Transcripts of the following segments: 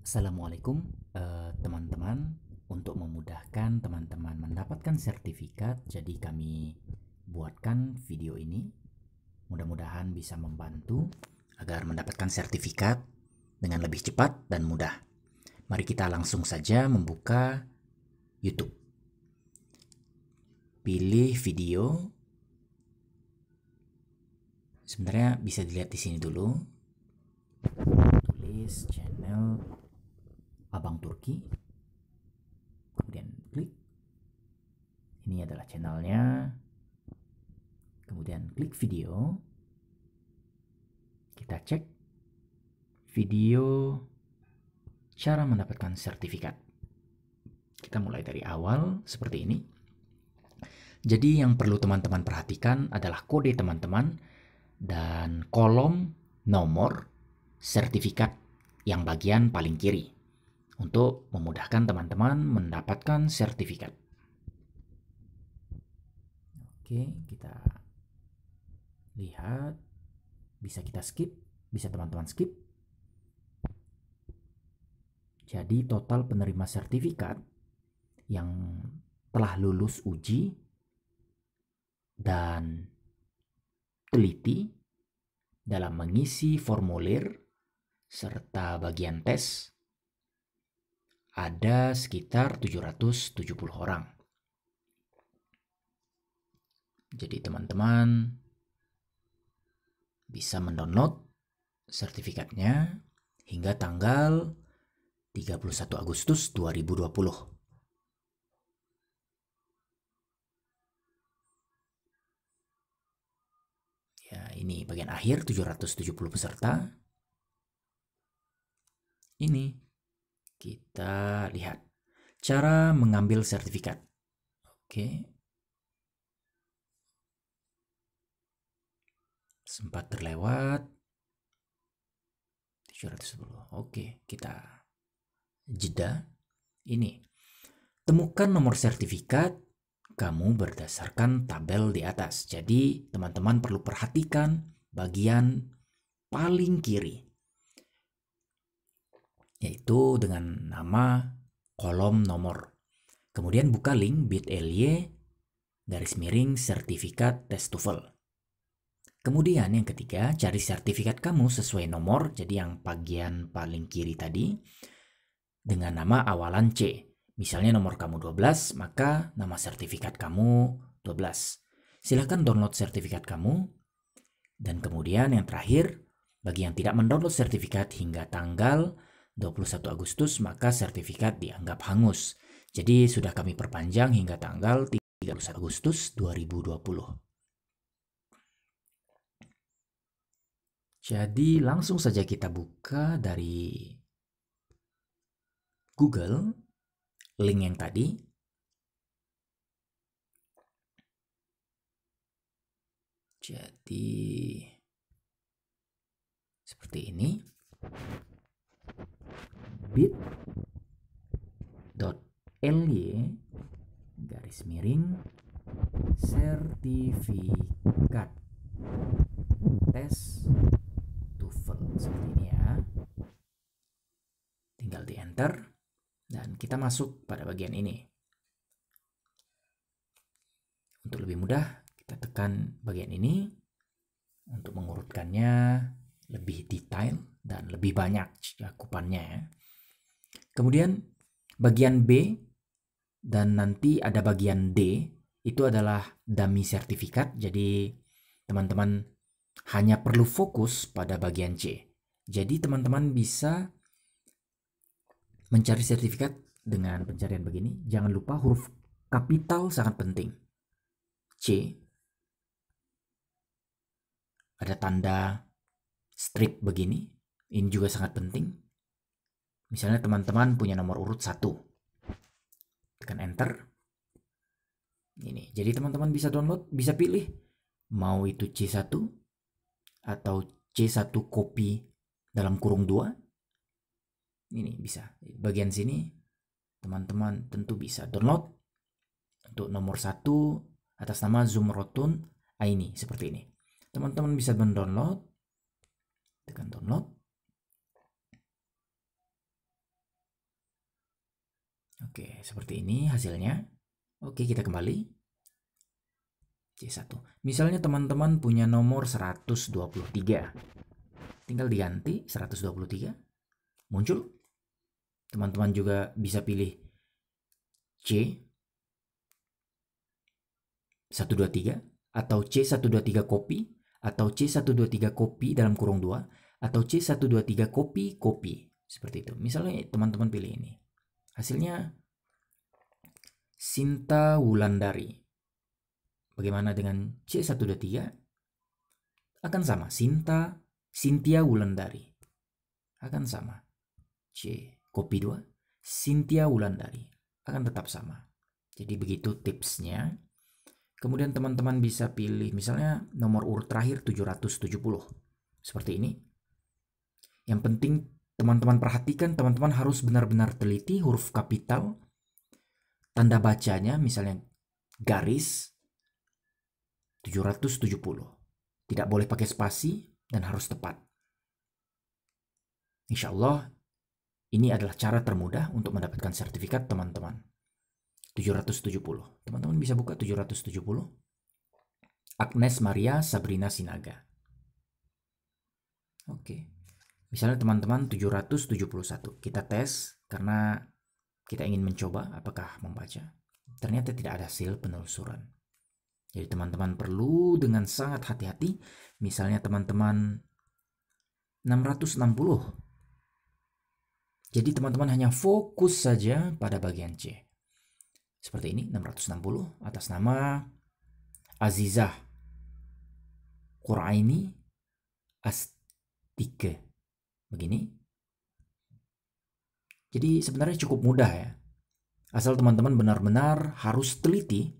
Assalamualaikum teman-teman. Untuk memudahkan teman-teman mendapatkan sertifikat, jadi kami buatkan video ini. Mudah-mudahan bisa membantu agar mendapatkan sertifikat dengan lebih cepat dan mudah. Mari kita langsung saja membuka YouTube. Pilih video. Sebenarnya bisa dilihat di sini dulu. Tulis channel Abang Turki. Kemudian klik. Ini adalah channelnya. Kemudian klik video. Kita cek video cara mendapatkan sertifikat. Kita mulai dari awal seperti ini. Jadi yang perlu teman-teman perhatikan adalah kode teman-teman dan kolom nomor sertifikat yang bagian paling kiri untuk memudahkan teman-teman mendapatkan sertifikat. Oke, kita lihat. Bisa kita skip, bisa teman-teman skip. Jadi total penerima sertifikat yang telah lulus uji dan teliti dalam mengisi formulir serta bagian tes ada sekitar 770 orang. Jadi teman-teman bisa mendownload sertifikatnya hingga tanggal 31 Agustus 2020. Ya, ini bagian akhir 770 peserta. Ini kita lihat cara mengambil sertifikat. Oke. Sempat terlewat 710. Oke, kita jeda. Ini. Temukan nomor sertifikat kamu berdasarkan tabel di atas. Jadi, teman-teman perlu perhatikan bagian paling kiri, yaitu dengan nama kolom nomor. Kemudian buka link bit.ly/sertifikat tes TOEFL. Kemudian yang ketiga, cari sertifikat kamu sesuai nomor, jadi yang bagian paling kiri tadi, dengan nama awalan C. Misalnya nomor kamu 12, maka nama sertifikat kamu 12. Silahkan download sertifikat kamu. Dan kemudian yang terakhir, bagi yang tidak mendownload sertifikat hingga tanggal 21 Agustus, maka sertifikat dianggap hangus. Jadi sudah kami perpanjang hingga tanggal 31 Agustus 2020. Jadi langsung saja kita buka dari Google link yang tadi. Jadi seperti ini. bit.ly/sertifikat tes TOEFL, seperti ini ya. Tinggal di enter dan kita masuk pada bagian ini. Untuk lebih mudah, kita tekan bagian ini untuk mengurutkannya lebih detail dan lebih banyak cakupannya ya. Kemudian bagian B dan nanti ada bagian D, itu adalah dummy sertifikat. Jadi teman-teman hanya perlu fokus pada bagian C. Jadi teman-teman bisa mencari sertifikat dengan pencarian begini. Jangan lupa huruf kapital sangat penting. C. Ada tanda strip begini. Ini juga sangat penting. Misalnya teman-teman punya nomor urut 1. Tekan enter. Ini. Jadi teman-teman bisa download, bisa pilih mau itu C1 atau C1 copy dalam kurung 2. Ini bisa. Bagian sini teman-teman tentu bisa download untuk nomor 1 atas nama Zumrotun. Ini seperti ini. Teman-teman bisa mendownload. Tekan download. Oke, seperti ini hasilnya. Oke, kita kembali. C1. Misalnya teman-teman punya nomor 123. Tinggal diganti 123. Muncul. Teman-teman juga bisa pilih C 123 atau C123 copy atau C123 copy dalam kurung 2 atau C123 copy. Seperti itu. Misalnya teman-teman pilih ini. Hasilnya Sinta Wulandari. Bagaimana dengan C123? Akan sama. Cynthia Wulandari. Akan sama. C copy 2. Cynthia Wulandari. Akan tetap sama. Jadi begitu tipsnya. Kemudian teman-teman bisa pilih misalnya nomor urut terakhir 770. Seperti ini. Yang penting teman-teman perhatikan, teman-teman harus benar-benar teliti huruf kapital, tanda bacanya misalnya garis 770. Tidak boleh pakai spasi dan harus tepat. Insya Allah ini adalah cara termudah untuk mendapatkan sertifikat teman-teman. 770. Teman-teman bisa buka 770. Agnes Maria Sabrina Sinaga. Oke. Misalnya teman-teman 771. Kita tes karena kita ingin mencoba apakah membaca. Ternyata tidak ada hasil penelusuran. Jadi teman-teman perlu dengan sangat hati-hati. Misalnya teman-teman 660. Jadi teman-teman hanya fokus saja pada bagian C. Seperti ini 660 atas nama Azizah Quraini Astike. Begini. Jadi sebenarnya cukup mudah ya. Asal teman-teman benar-benar harus teliti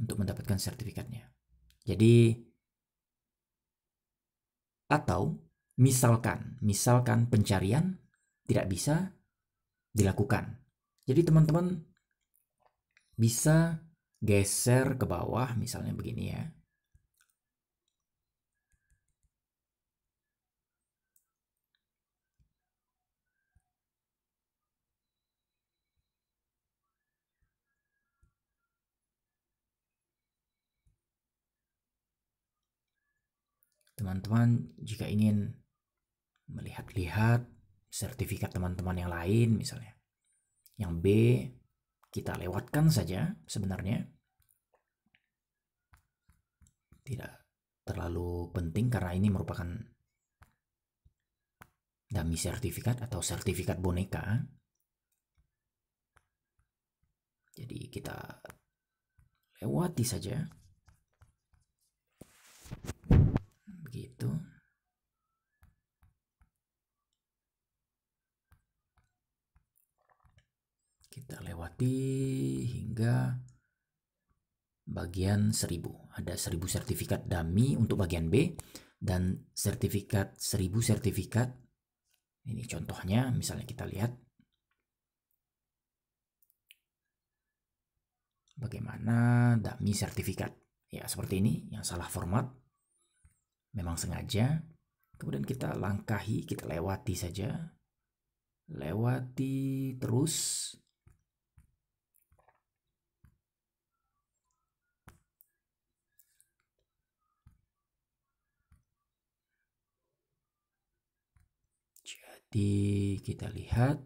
untuk mendapatkan sertifikatnya. Jadi atau misalkan pencarian tidak bisa dilakukan. Jadi teman-teman bisa geser ke bawah misalnya begini ya. Teman-teman jika ingin melihat-lihat sertifikat teman-teman yang lain misalnya. Yang B kita lewatkan saja sebenarnya. Tidak terlalu penting karena ini merupakan dummy sertifikat atau sertifikat boneka. Jadi kita lewati saja. Begitu. Kita lewati hingga bagian 1000. Ada 1000 sertifikat dummy untuk bagian B dan sertifikat 1000 sertifikat. Ini contohnya, misalnya kita lihat bagaimana dummy sertifikat. Ya, seperti ini yang salah format. Memang sengaja. Kemudian kita langkahi, kita lewati saja. Lewati terus. Jadi kita lihat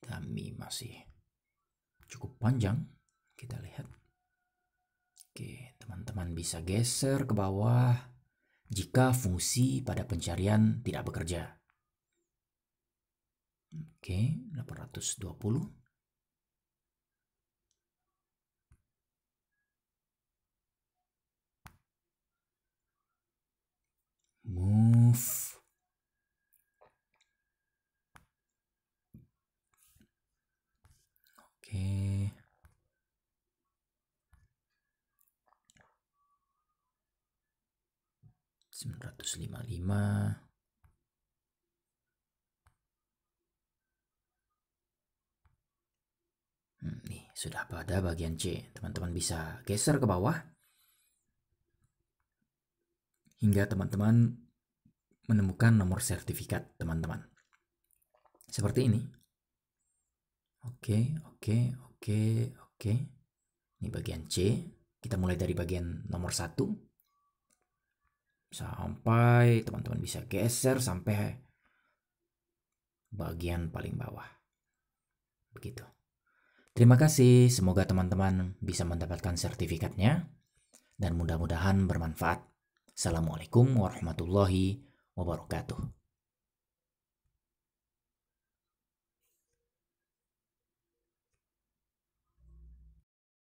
dummy masih cukup panjang. Kita lihat. Oke, teman-teman bisa geser ke bawah jika fungsi pada pencarian tidak bekerja. Oke, 820. Move. Oke. -955. sudah pada bagian C. Teman-teman bisa geser ke bawah hingga teman-teman menemukan nomor sertifikat teman-teman. Seperti ini. Oke. Ini bagian C. Kita mulai dari bagian nomor 1. Sampai teman-teman bisa geser sampai bagian paling bawah. Begitu. Terima kasih. Semoga teman-teman bisa mendapatkan sertifikatnya. Dan mudah-mudahan bermanfaat. Assalamualaikum warahmatullahi wabarakatuh.